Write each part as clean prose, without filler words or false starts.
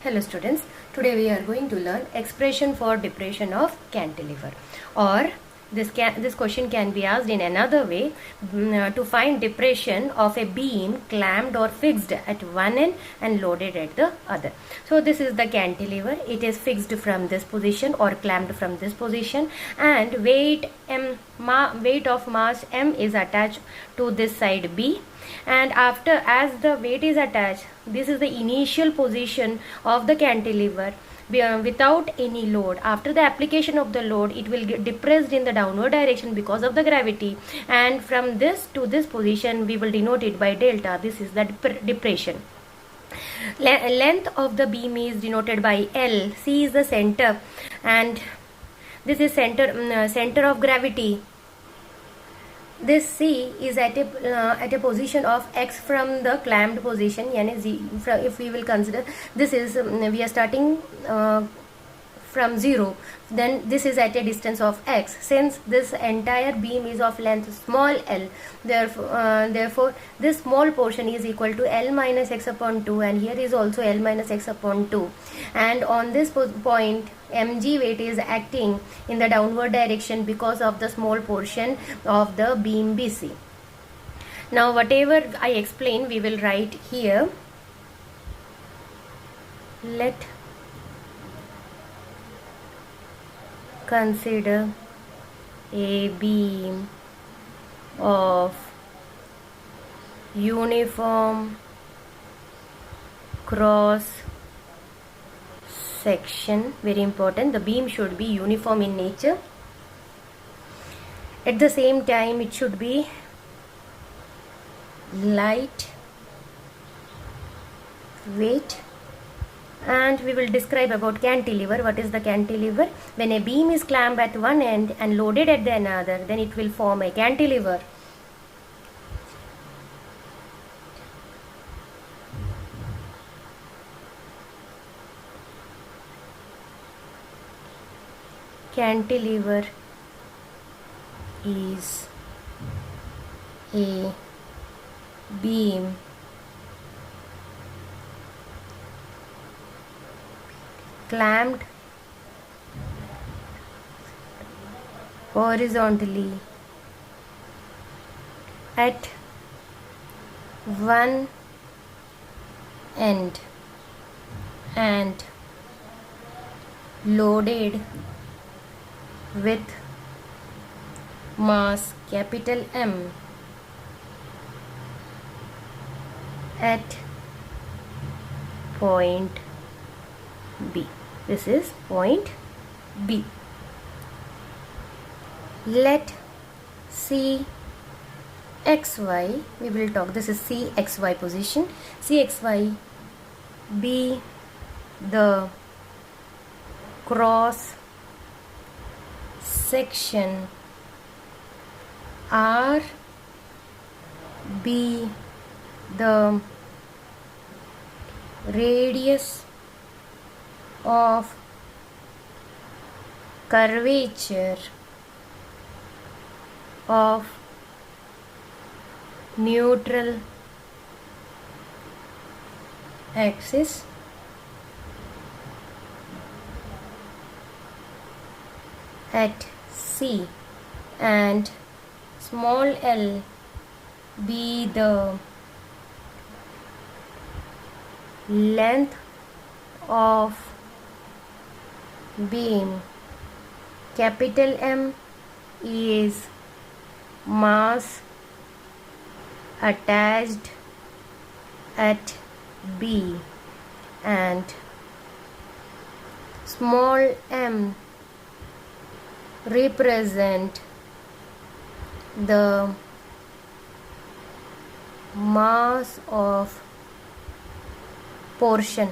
Hello students, today we are going to learn expression for depression of cantilever, or this question can be asked in another way, to find depression of a beam clamped or fixed at one end and loaded at the other. So this is the cantilever. It is fixed from this position or clamped from this position, and weight of mass M is attached to this side B, and as the weight is attached, this is the initial position of the cantilever without any load. After the application of the load, it will get depressed in the downward direction because of the gravity, and from this to this position we will denote it by delta. This is the depression. Length of the beam is denoted by L. C is the center, and this is center of gravity. This C is at a position of X from the clamped position. If we will consider this is we are starting from 0, then this is at a distance of X. Since this entire beam is of length small l, therefore this small portion is equal to L minus X upon 2, and here is also L minus X upon 2, and on this point mg weight is acting in the downward direction because of the small portion of the beam BC. Now whatever I explain we will write here. Let consider a beam of uniform cross section. Very important, the beam should be uniform in nature. At the same time it should be light weight, and we will describe about cantilever. What is the cantilever? When a beam is clamped at one end and loaded at the another, then it will form a cantilever. Cantilever is a beam clamped horizontally at one end and loaded with mass capital M at point B. This is point B. Let CXY, we will talk, this is CXY position. CXY be the cross section, R be the radius of curvature of neutral axis, at C, and small l be the length of beam, capital M is mass attached at B, and small m represent the mass of portion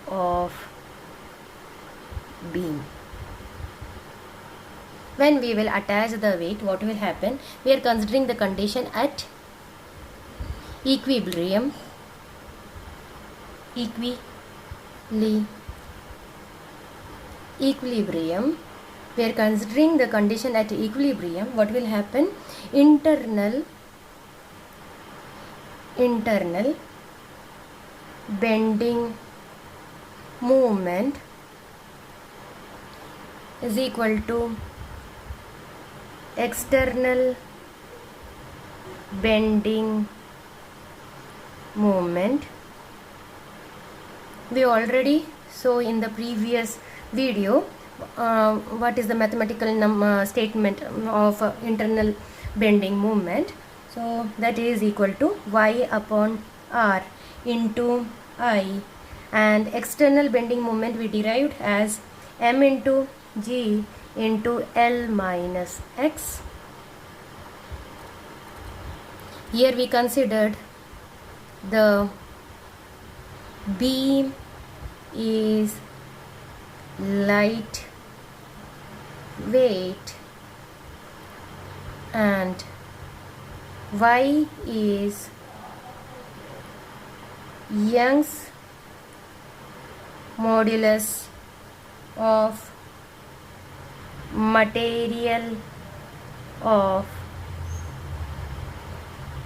of beam. When we will attach the weight, what will happen? We are considering the condition at equilibrium. Equilibrium. We are considering the condition at equilibrium. What will happen? Internal bending moment is equal to external bending moment. We already saw in the previous video what is the mathematical statement of internal bending moment. So that is equal to y upon r into I, and external bending moment we derived as m into g into L minus x. Here we considered the beam is light weight and y is Young's modulus of material of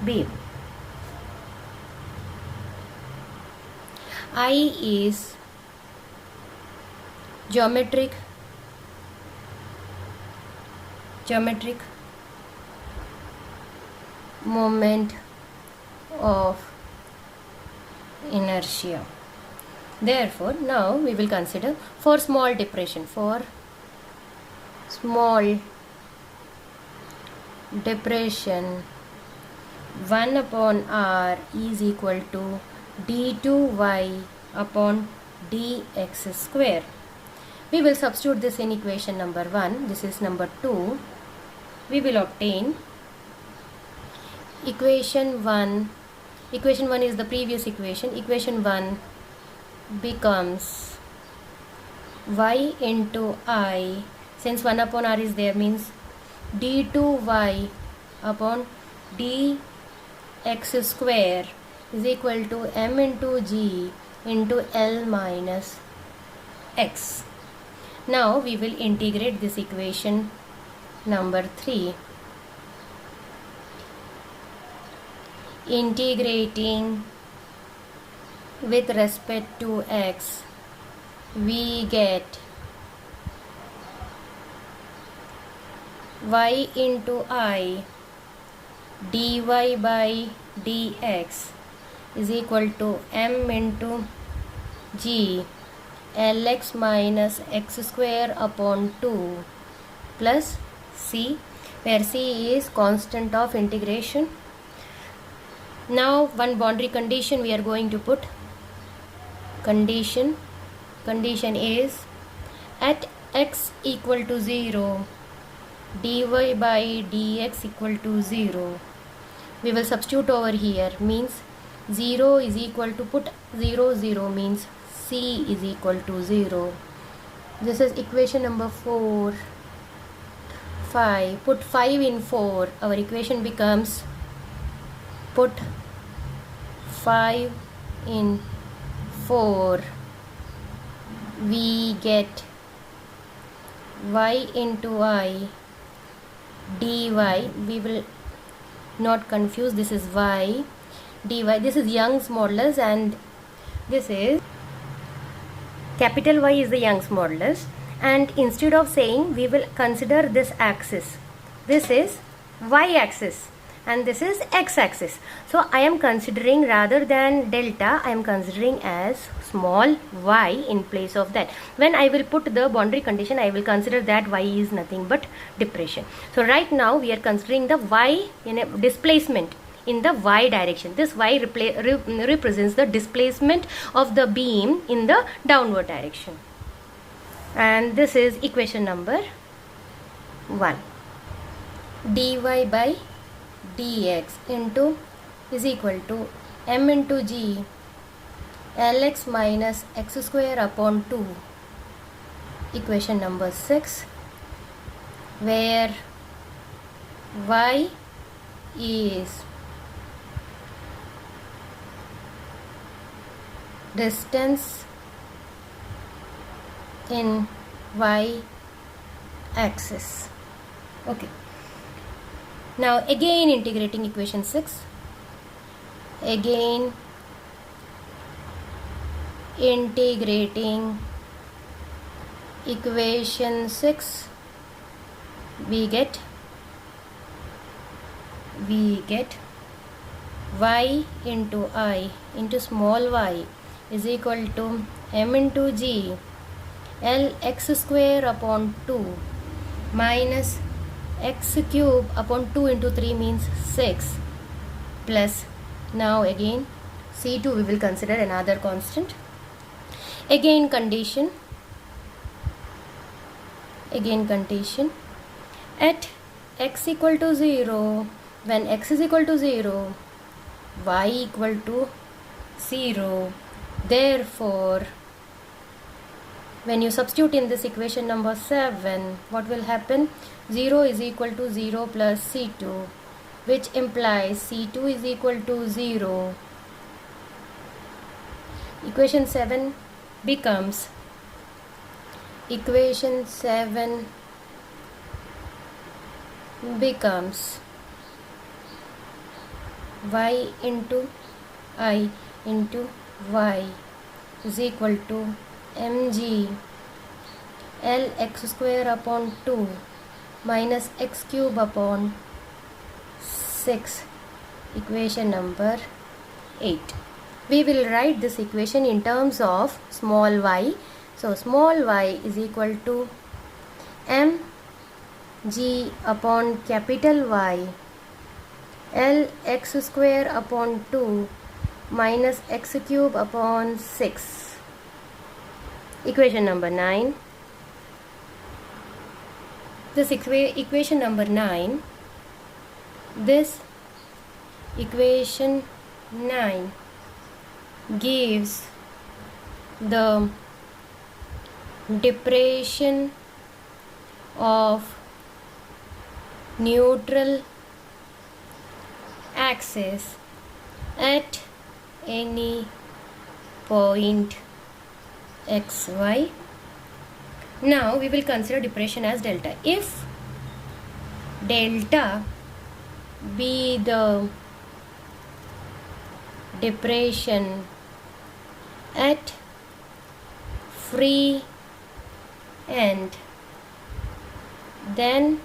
beam. I is geometric moment of inertia. Therefore, now we will consider for small depression. For small depression, 1 upon r is equal to d2y upon dx square. We will substitute this in equation number 1. This is number 2. We will obtain equation 1. Equation 1 is the previous equation. Equation 1 becomes y into I, since 1 upon r is there, means d2y upon dx square is equal to m into g into L minus x. Now we will integrate this equation number 3. Integrating with respect to x, we get y into I dy by dx is equal to m into g Lx minus x square upon 2 plus c, where c is constant of integration. Now one boundary condition we are going to put. Condition is at x equal to 0, dy by dx equal to 0. We will substitute over here, means 0 is equal to, put 0 0 means c is equal to 0. This is equation number 4. 5, put 5 in 4, our equation becomes, put 5 in 4, we get y into I dy. We will not confuse, this is y dy. This is Young's modulus and this is capital Y is the Young's modulus, and instead of saying, we will consider this axis. This is y axis and this is x axis. So I am considering, rather than delta, I am considering as small y in place of that. When I will put the boundary condition, I will consider that y is nothing but depression. So right now we are considering the y in a displacement in the y direction. This y represents the displacement of the beam in the downward direction. And this is equation number 1. dy by dx into is equal to m into g Lx minus x square upon 2. Equation number 6, where y is distance in y axis. Okay. Now again integrating equation 6. Again integrating equation 6, we get y into I into small y is equal to m into g L x square upon 2 minus x cube upon 2 into 3 means 6 plus, now again C2 we will consider another constant, again condition at x equal to 0, when x is equal to 0, y equal to 0, therefore when you substitute in this equation number 7, what will happen? 0 is equal to 0 plus C2, which implies C2 is equal to 0. Equation 7 becomes y into I into y is equal to mg L x square upon 2 minus x cube upon 6. Equation number 8. We will write this equation in terms of small y. So small y is equal to mg upon capital Y L x square upon 2 minus x cube upon 6. Equation number 9. This equation number 9, this equation 9 gives the depression of neutral axis at any point xy. Now we will consider depression as delta. If delta be the depression at free end, then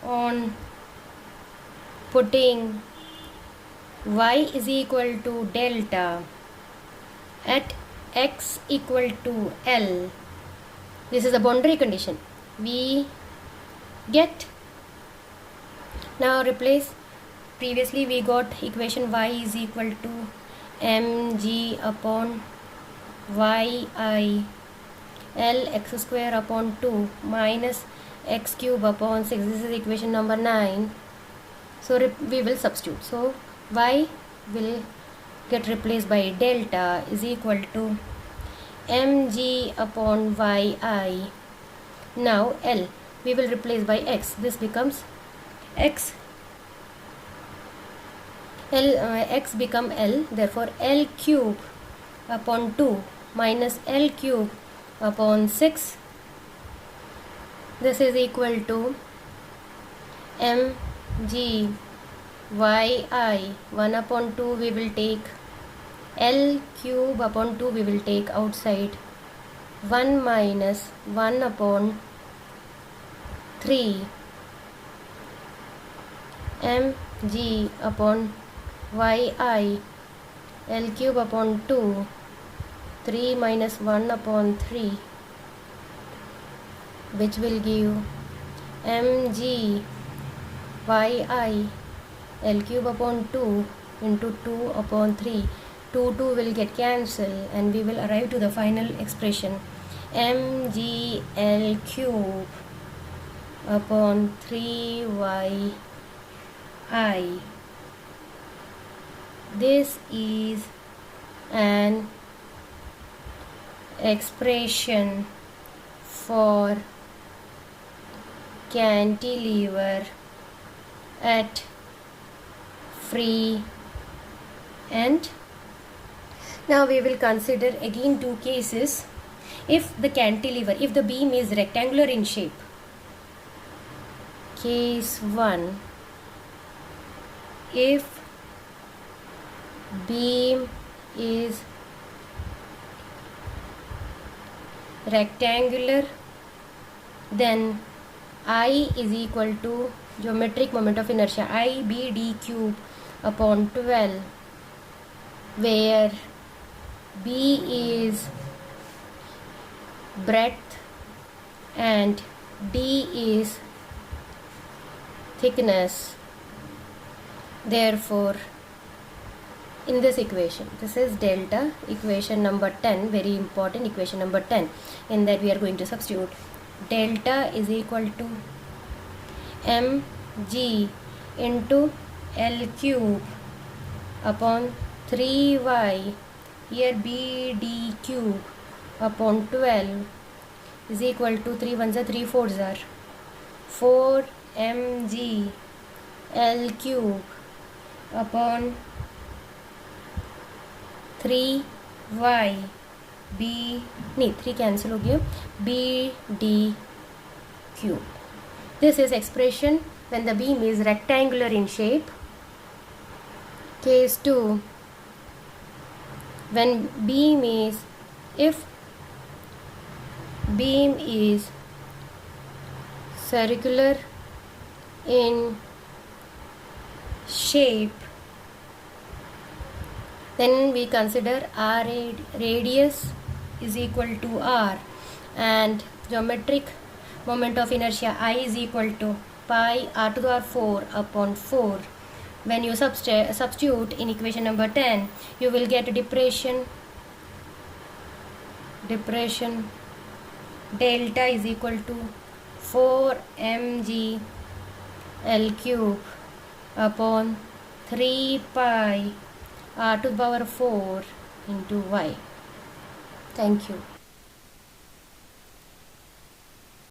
on putting y is equal to delta at x equal to L, this is a boundary condition, we get, now replace, previously we got equation y is equal to mg upon yi L x square upon 2 minus x cube upon 6. This is equation number 9. So we will substitute. So y will get replaced by delta is equal to mg upon yi. Now L we will replace by x. This becomes x. X become L. Therefore L cube upon 2 minus L cube upon 6. This is equal to mg yi. 1 upon 2 we will take, L cube upon 2 we will take outside, 1 minus 1 upon 3 mg upon yi L cube upon 2, 3 minus 1 upon 3, which will give mg yi L cube upon 2 into 2 upon 3. 2 will get cancelled and we will arrive to the final expression mg L cube upon 3yi. This is an expression for cantilever at free end. Now we will consider again two cases. If the cantilever, if the beam is rectangular in shape, case 1, if beam is rectangular, then I is equal to geometric moment of inertia I b d cube upon 12, where b is breadth and d is thickness. Therefore, in this equation, this is delta, equation number 10, very important equation number 10. In that we are going to substitute delta is equal to mg into L cube upon 3y, here bd cube upon 12 is equal to 3 ones are 3 fours are 4 mg L cube upon 3y b नहीं 3 cancel हो गया b d cube. This is expression when the beam is rectangular in shape. Case 2, when if beam is circular in shape, then we consider r radius is equal to r and geometric moment of inertia I is equal to pi r to the power 4 upon 4. When you substitute in equation number 10, you will get depression delta is equal to 4 mg L cube upon 3 pi r to the power 4 into y. Thank you.